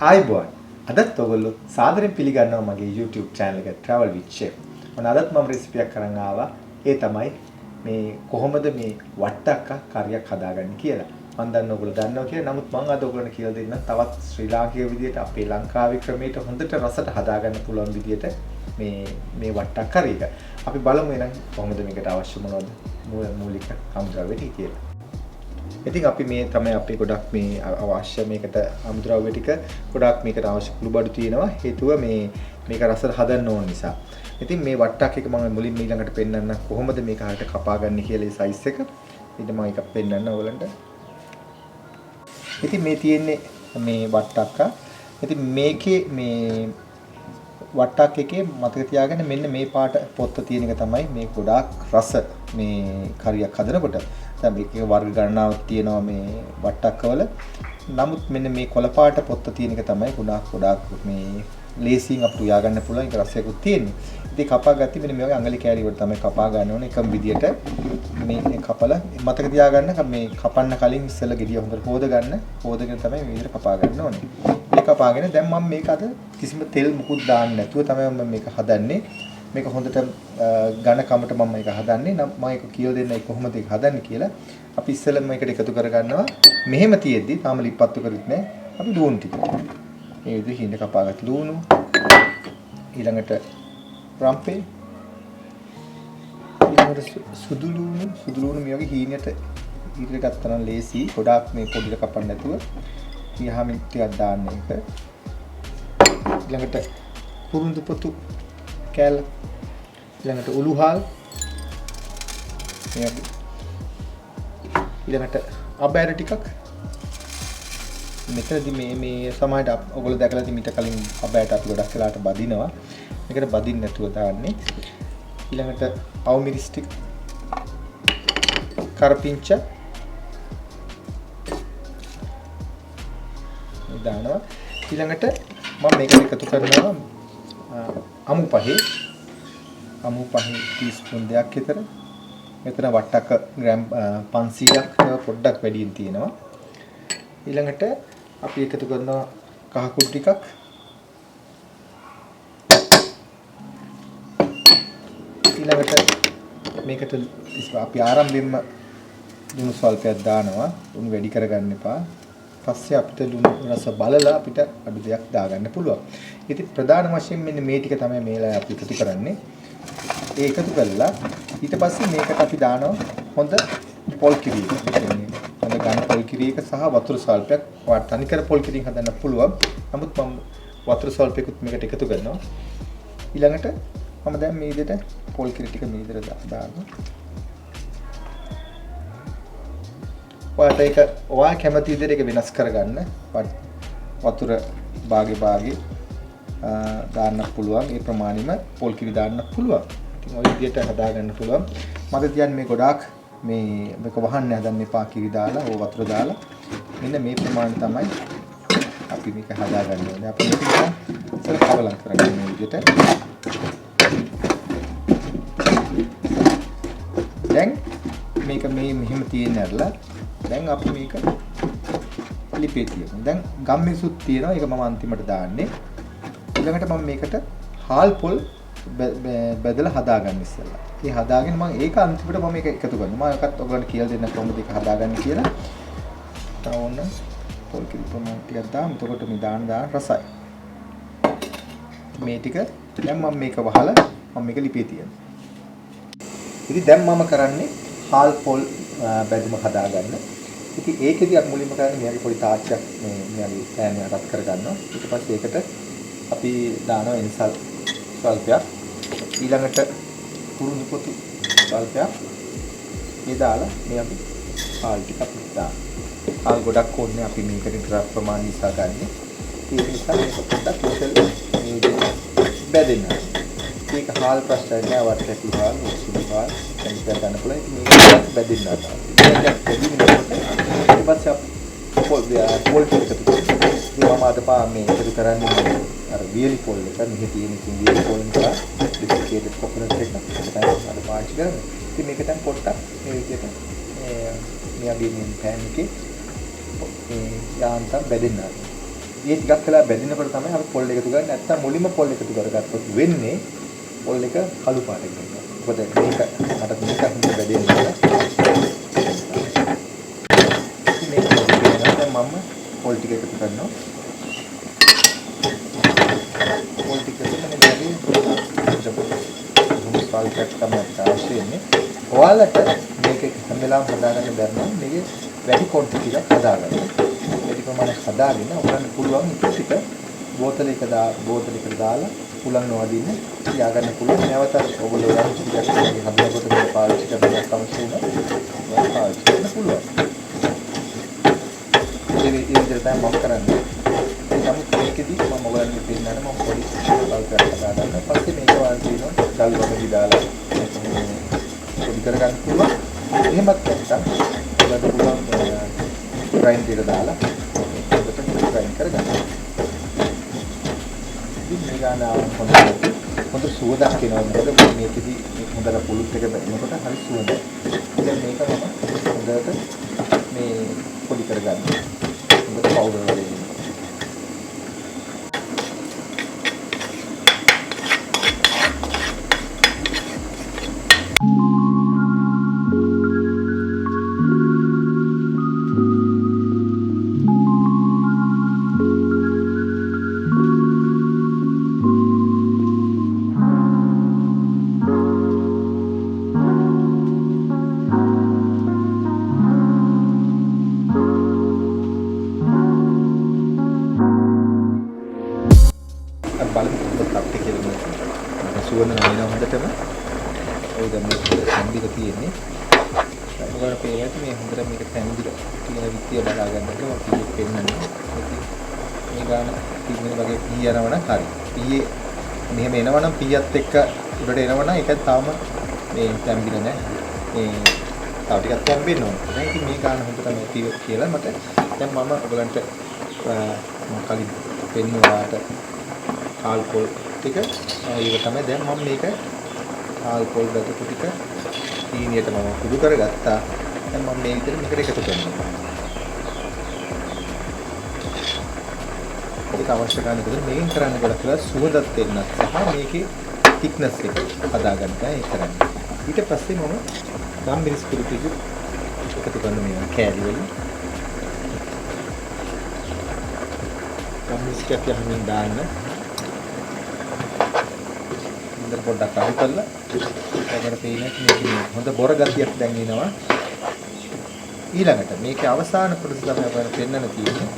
ආයිබෝන් අදත් ඔයගොල්ලෝ සාදරයෙන් පිළිගන්නවා මගේ YouTube channel එක Travel with Chef. අදත් මම රෙසිපි එකක් කරන් ආවා. ඒ තමයි මේ කොහොමද මේ වට්ටක්ක කරියක් හදාගන්නේ කියලා. මම දන්න ඔයගොල්ලෝ දන්නවා කියලා. නමුත් මම අද ඔයගොල්ලන්ට කියලා දෙන්නම් තවත් ශ්‍රී ලාංකික විදියට අපේ ලංකාවේ ක්‍රමයට හොඳට රසට හදාගන්න පුළුවන් විදියට මේ වට්ටක්ක කරියක. අපි බලමු එහෙනම් කොහොමද මේකට අවශ්‍ය මොනවද මූලික අමුද්‍රව්‍ය ටික කියලා. ඉතින් අපි මේ තමයි අපි ගොඩක් මේ අවශ්‍ය මේකට අමුද්‍රව්‍ය ටික ගොඩක් මේකට අවශ්‍ය කුළු බඩු තියෙනවා හේතුව මේක රසට හදන්න ඕන නිසා. ඉතින් මේ වට්ටක් එක මම මුලින්ම ඊළඟට පෙන්නන්න කොහොමද මේක හරියට කපාගන්නේ කියලා ඒ සයිස් එක. ඊට මම එකක් පෙන්නන්න ඕගලන්ට. ඉතින් මේ තියෙන්නේ මේ වට්ටක්ක. ඉතින් මේකේ මේ වට්ටක් එකේ මතක තියාගන්න මෙන්න මේ පාට පොත්ත තියෙන එක තමයි මේ ගොඩාක් රස මේ කරියක් හදනකොට. දැන් මේකේ වර්ග ගණනාවක් තියෙනවා මේ වට්ටක්කවල. නමුත් මෙන්න මේ කොළ පාට පොත්ත තියෙන එක තමයි ගොඩාක් මේ ලේසියෙන් අපිට උයා ගන්න පුළුවන් ඒක රසයකුත් තියෙන්නේ. ඉතින් කපා ගත්තී මෙන්න මේ වගේ අඟලි කෑලි වලට තමයි කපා ගන්න ඕනේ එකම විදියට. මේ කපලා මතක තියාගන්න මේ කපන්න කලින් ඉස්සෙල්ලා ගෙඩිය හොඳට හොද ගන්න. හොදගෙන තමයි මේ විදියට කපා ගන්න ඕනේ. මේ කපාගෙන දැන් මම මේක අද කිසිම තෙල් මුකුත් දාන්නේ නැතුව තමයි මම මේක හදන්නේ. මේක හොඳට ඝන කමට මම මේක හදන්නේ. මම ඒක කියලා දෙන්නයි කොහොමද ඒක හදන්නේ කියලා. අපි ඉස්සෙල්ලා මේකට එකතු කරගන්නවා. මෙහෙම තියෙද්දි තාම ලිප්පත්තු කරුත් නැහැ. අපි ලුණු ටික. මේ විදිහට හිඳ කපාගත් ලුණු. ඊළඟට රම්පේ. ඊළඟට සුදු ලුණු මේ වගේ හීනයට ඉරිට ගත්තා නම් ලේසි. ගොඩාක් මේ පොඩිට කපන්න නැතුව. ඊහාමින් ටිකක් දාන්න එක. ඊළඟට කුරුඳු පොතු කෑල්ල. ඊළඟට උළුහාල්. ඊළඟට අබෑර ටිකක්. මෙතනදී මේ සමායට ඔයගොල්ලෝ දැකලා ඉතින් මීට කලින් අබෑට අපි ගොඩක් වෙලාට බදිනවා. මේකට බදින්න නැතුව දාන්නේ. ඊළඟට අවමිරිස් ටික. කරපිංච. මේ දානවා. ඊළඟට මම මේකට එකතු කරනවා අමු පහේ ටීස්පූන් දෙකක් විතර. මෙතන වට්ටක්ක ග්‍රෑම් 500ක් පොඩ්ඩක් වැඩියෙන් තියෙනවා. ඊළඟට අපි එකතු කරනවා කහ කුඩු ටිකක්. ඊළඟට මේකට අපි ආරම්භයෙන්ම ලුණු ස්වල්පයක් දානවා. ලුණු වැඩි කරගන්න එපා. පස්සේ අපිට ලුණු රස බලලා අපිට අඩු දෙයක් දාගන්න පුළුවන්. ඉතින් ප්‍රධාන වශයෙන් මෙන්න මේ ටික තමයි මේලා අපි එකතු කරන්නේ. ඒ එකතු කළා ඊට පස්සේ මේකට අපි දානවා හොඳ පොල් කිරි. හොඳ ඝන පොල් කිරි එක සහ වතුර ස්වල්පයක්. වාට තනිකර පොල් කිරින් හදන්න පුළුවන්. නමුත් මම වතුර ස්වල්පයකුත් මේකට එකතු කරනවා. ඊළඟට මම දැන් මේ විදිහට පොල් කිරි ටික මේ විදිහට දානවා. ඔයා කැමති විදිහට ඒක වෙනස් කරගන්න. වතුර භාගේ දාන්න පුළුවන්. ඒ ප්‍රමාණෙම පොල් කිරි දාන්න පුළුවන්. ඉතින් ඔය විදිහට හදාගන්න පුළුවන්. මට කියන්නේ මේ ගොඩාක් මේක වහන්න හදන්න එපා කිරි දාලා ඕ වතුර දාලා. මෙන්න මේ ප්‍රමාණය තමයි අපි මේක හදාගන්න ඕනේ. අපි මේක ඉතින් කවලම් කරගන්න මේ විදිහට. දැන් මේක මෙහෙම තියෙන ඇරලා දැන් අපි මේක ලිපේ තියමු. දැන් ගම්මිසුත් තියෙනවා. ඒක මම අන්තිමට දාන්නේ. ඊළඟට මම මේකට හාල් පොල් බෙදලා හදාගන්න ඉස්සෙල්ලා. ඒ හදාගෙන මම ඒක අන්තිමට මම මේක එකතු කරනවා. මම එකත් ඔයගොල්ලන්ට කියලා දෙන්න කොහොමද ඒක හදාගන්නේ කියලා. තවන්න පොල් කිරි ප්‍රමාණය ටිකක් දාමු. එතකොට මේ දාන රසයි. මේ ටික දැන් මම මේක වහලා මම මේක ලිපේ තියනවා. ඉතින් දැන් මම කරන්නේ හාල් පොල් බැදුම හදාගන්න. ඉතින් ඒකෙදි අපි මුලින්ම කරන්නේ මෙයාගේ පොඩි තාච්චයක් මෙයාගේ පෑන් එක රත් කරගන්නවා. ඊට පස්සේ ඒකට අපි දානවා එන්සල් ස්වල්පයක්. ඊළඟට කුරුඳු පොතු ස්වල්පයක්. මේ දාලා මේ අපි හාල් ටික අපිට දාන්න. හාල් ගොඩක් ඕනේ අපි මේකට ඩ්‍රාෆ් ප්‍රමාණය නිසා ගන්න. ඒ නිසා මේක පොඩ්ඩක් ඉස්සෙල් මේ විදිහට බෙදෙන්න. මේක හාල් ප්‍රශ්නය නෑ වටකටි හාල් සුදු හාල් දැන් ගන්න පුළුවන්. ඉතින් මේක බෙදෙන්න ගන්නවා. ඊට පස්සේ පොල් ටික එකතු කරනවා. මම අද මේ එකතු කරන්නේ අර වියලි පොල් එක. මෙහි තියෙන වියලි පොල් එක ඩිස්ටිකේටඩ් කොකනට් එක තමයි අද පාවිච්චි කරන්නේ. ඉතින් මේක දැන් පොඩ්ඩක් මේ විදිහට මෙයාගේ මේ පෑන් එකේ යාන්තම් බෙදෙන්න. ඒ ටිකක් වෙලා බැදිනකොට තමයි අපි පොල් එකතු කරන්නේ. නැත්තම් මුලින්ම පොල් එකතු කරගත්තොත් වෙන්නේ පොල් එක කළු පාටට වෙනවා. මොකද මේක මට මේක හින්දා බැදෙන්නේ නැහැ. මේක දැන් මම පොල් ටික එකතු කරනවා. පොල් ටික එකතු කරනකොට ස්වල්පයක් තමයි අවශ්‍ය වෙන්නේ. ඔයාලට මේක හැම වෙලාවෙම හදාගන්න බැරි නම් මේකේ වැඩි ක්වොන්ටිටි එකක් හදාගන්න. වැඩි ප්‍රමාණයක් හදාගෙන ඔයාලට පුළුවන් ටික බෝතලයකට දාලා පුලන් නොවදින්න තියාගන්න පුළුවන්. නැවත ඔයගොල්ලෝ යම් ටිකක් හදනකොට මේක පාවිච්චි කරන්න අවශ්‍ය වෙනවා. පාවිච්චි කරන්න පුළුවන්. ඒ විදිහට තමයි මම කරන්නේ. නමුත් මේකෙදි මම ඔයාලට පෙන්නන්න මම පොඩි සල්පයක් හදාගන්න. පස්සේ මේක ඔයාලට දිනන ගල් වගේදී දාලා පොඩි කරගන්න පුළුවන්. එහෙමත් නැත්නම් ඔයාලට පුළුවන් ග්‍රයින්ඩ් එකට දාලා ඔකට ග්‍රයින්ඩ් කරගන්න. ඉතින් මේ ගාන හොඳ සුවඳක් එනවා. මොකද මේකෙදි හොඳට පුලුත් එක බැලනකොට හරි සුවඳයි. ඉතින් මේක මම හොඳට මේ පොඩි කරගන්න. හොඳට පවුඩර් වගේ සුවඳ නැවෙන හොඳටම ඔය දැන් මේක සම්බික තියෙන්නේ. ඔයාලා පේනවා මේ හොඳට මේක තැන්දිර තියෙන විදිය බලා ගන්නකොට මම කීයක් පෙන්නන්නේ. මේ ගාන තින්නේ වගේ පී යනවනම් හරි. පීයේ මෙහෙම එනවනම් පීයත් එක්ක උඩට එනවනම් ඒක තාම මේ තැන්දිර නැහැ. මේ තව ටිකක් තැම්බෙන්න ඕනේ. දැන් ඉතින් මේ ගාන හොඳට මේ පී කියලා මට දැන් මම ඔයගලන්ට කලින් පෙන්නුවාට කාල් පොල් ටික ඒක තමයි දැන් මම මේක ආල්කොහොල් ගතු ටික සීනියට මම කුඩු කරගත්තා. දැන් මම මේ විදිහට මේකට එකතු කරනවා. ඒක අවශ්‍ය කරන විදිහට මේකෙන් කරන්න ගොඩක් වෙලා සුවඳක් දෙන්නත් සහ මේකේ thickness එක හදාගන්න ඒක කරන්නේ. ඊට පස්සේ මම ගම් මිරිස් කුඩු ටික එකතු කරන මේ කෑලි වලින් ගම් මිරිස් ටික යහමින් දාන්න. පොඩ්ඩක් අහු කරලා ඒකට පේන්නේ මේකේ හොඳ බොර ගතියක් දැන් එනවා. ඊළඟට මේකේ අවසාන ප්‍රතිශතය අපිට පෙන්වන්න තියෙන්නේ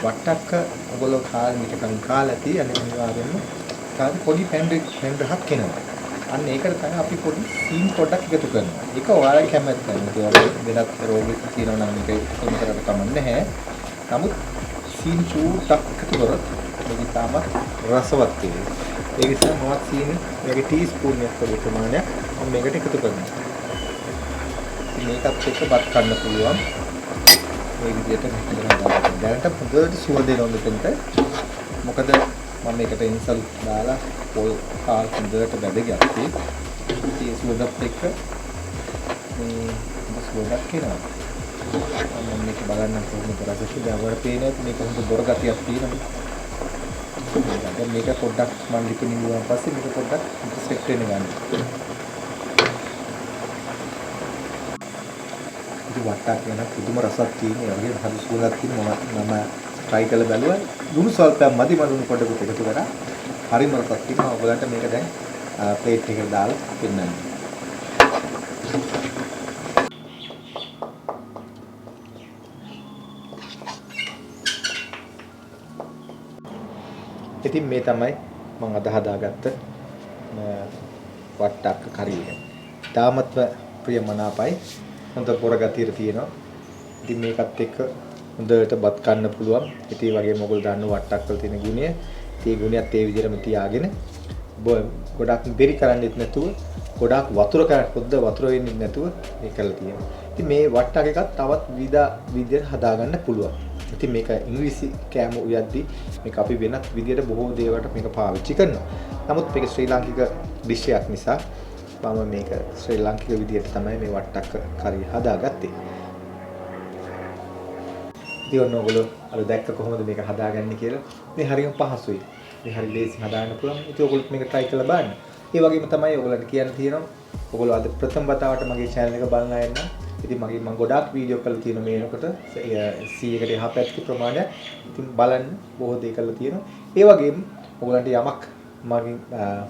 වට්ටක්ක ඔයගොල්ලෝ කාලෙකන් කාලා තියෙන අනිවාර්යයෙන්ම කාලේ පොඩි පැන් රහක් එනවා. අන්න ඒකට තමයි අපි පොඩි සීන් පොඩ්ඩක් එකතු කරනවා. ඒක ඔයාලගේ කැමැත්ත. වෙනත් රෝගෙක තියෙනවා නම් මේක එකතු කරලා කමන්නේ නැහැ. නමුත් සීන් චූට්ටක් එකතු කරොත් මේක තාමත් රසවත් වෙනවා. ඒ නිසා මවත් සීනි මේකේ ටීස්පූන් එකක් වගේ ප්‍රමාණයක් මම මේකට එකතු කරනවා. මේකත් එක්ක බත් කන්න පුළුවන්. මේ විදිහට හදලා දැනට හොඳට සුවඳ එනවා මෙතනට. මොකද මම මේකට ඉන්සල් දාලා පොල් කාල් හොඳට බැදගත්තේ. ඒ සුවඳත් එක්ක මේ සුවඳක් එනවා. මම මේක බලන්න කොහොමද රසශීලී දැන් පේන්නේ මේක හොඳ බොර ගතියක් තියෙනවා. දැන් මේක පොඩ්ඩක් මම ලිපින් ඉඳුවාන් පස්සේ මේක පොඩ්ඩක් සෙට් වෙන්න ගන්න. ඉතින් වට්ටක් වෙන පුදුම රසක් තියෙන ඒ වගේ හරි සුවඳක් තියෙන මම try කරලා බැලුවා. ලුණු සල්පයක් මදි මලුණු පොඩ්ඩක් එකතු කරා. හරිම රසක් තියෙනවා. ඔයගලන්ට මේක දැන් ප්ලේට් එකකට දාලා පෙන්නන්න. ඉතින් මේ තමයි මම අද හදාගත්ත වට්ටක්ක කරිය. තාමත්ම ප්‍රියමනාපයි. හොඳ පොර ගතිය තියෙනවා. ඉතින් මේකත් එක්ක හොඳට බත් කන්න පුළුවන්. ඉතින් ඒ වගේම ඔයගොල්ලෝ දන්න වට්ටක් වල තියෙන ගුණය. ඒ ගුණයත් ඒ විදිහටම තියාගෙන ගොඩක් බෙරි කරන්නෙත් නැතුව ගොඩක් වතුර කරන් පොද්ද වතුර වෙන්නේ නැතුව මේ කරලා තියෙනවා. ඉතින් මේ වට්ටක් එකත් තවත් විදිහට හදාගන්න පුළුවන්. ඉතින් මේක ඉංග්‍රීසි කෑම උයද්දී මේක අපි වෙනත් විදිහට බොහෝ දේවල්ට මේක පාවිච්චි කරනවා. නමුත් මේක ශ්‍රී ලාංකික ඩිෂ් එකක් නිසා මම මේක ශ්‍රී ලාංකික විදිහට තමයි මේ වට්ටක්ක කරිය හදාගත්තේ. ඉතින් ඔයගොල්ලෝ අර දැක්ක කොහොමද මේක හදාගන්නේ කියලා. මේ හරියම පහසුයි. මේ හරි ලේසියෙන් හදාගන්න පුළුවන්. ඉතින් ඔයගොල්ලෝ මේක try කරලා බලන්න. ඒ වගේම තමයි ඔයගොල්ලන්ට කියන්න තියෙනවා. ඔයගොල්ලෝ අද ප්‍රථම වතාවට මගේ channel එක බලන අය නම් ඉතින් මම ගොඩාක් වීඩියෝ කරලා තියෙනවා මේනකොට 100කට එහා පැත්තේ ප්‍රමාණයක්. ඉතින් බලන්න බොහෝ දේ කරලා තියෙනවා. ඒ වගේම ඔයගොල්ලන්ට යමක්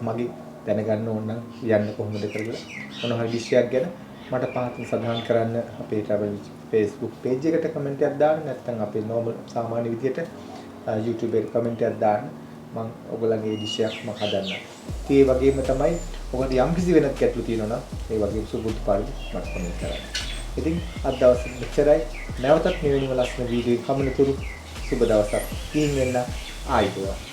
මගේ දැනගන්න ඕන නම් යන්න කොහොමද කියලා මොන හරි විෂයක් ගැන මට පහතින් සඳහන් කරන්න අපේ travel Facebook page එකට කමෙන්ට් එකක් දාන්න නැත්නම් අපේ normal සාමාන්‍ය විදියට YouTube එකට කමෙන්ට් එකක් දාන්න මම ඔයගොල්ලන්ගේ විෂයක් මම හදන්නම්. ඒ වගේම තමයි ඔයගොල්ලෝ යම් කිසි වෙනත් ගැටලු තියෙනවා නම් ඒ වගේම සුබුදු පරිදි මට කමෙන්ට් කරන්න. ඉතින් අද දවසේ මෙච්චරයි. නැවතත් මෙවැනිම ලස්සන වීඩියෝ එකක් හමුනතුරු සුබ දවසක්. ඉන් වෙන්න ආයිබෝවා.